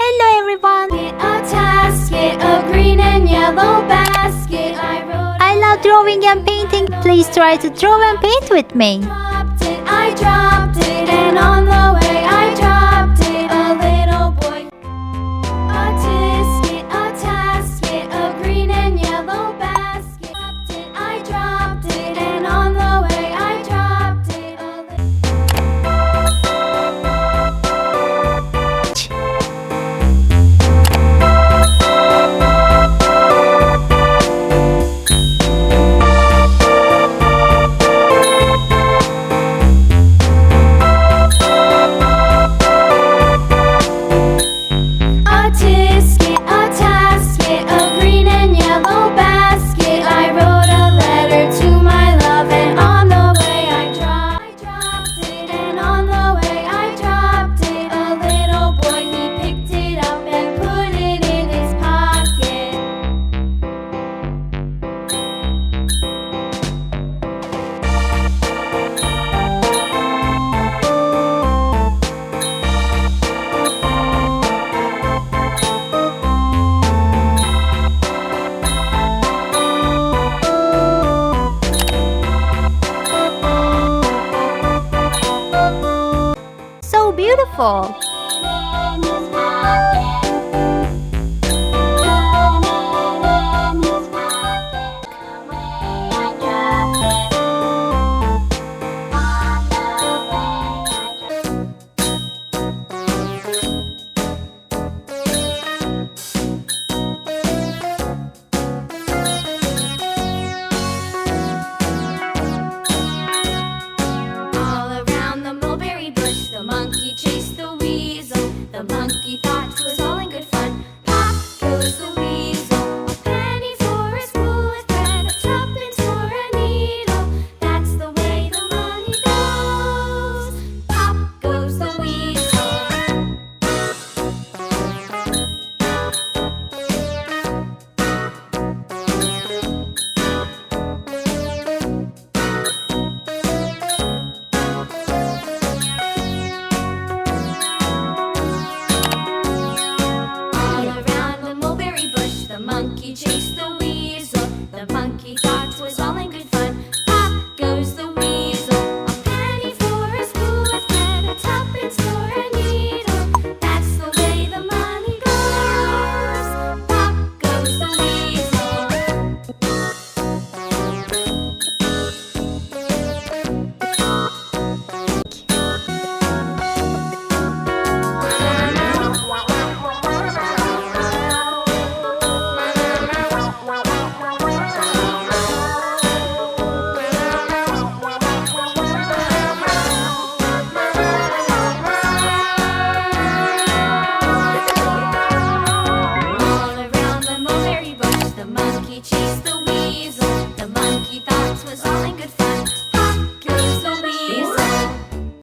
Hello everyone! A tasket, a green and yellow basket. I love drawing and painting. Please try to draw and paint with me. I dropped it, and on the way I dropped it. A little boy. A tasket, a green and yellow basket. I dropped it, and on the way I dropped it. So beautiful! The monkey chased the weasel. The monkey thought it was all in good fun. Pop goes the weasel. A penny for a spool of thread, a tuppence for a needle. That's the way the money goes. Pop goes the weasel. The monkey chased the weasel. The monkey thought it was all in good fun. Pop goes the weasel. A penny for a spool of thread, a tuppence for a needle. That's the way the money goes. Pop goes the weasel. The monkey chased the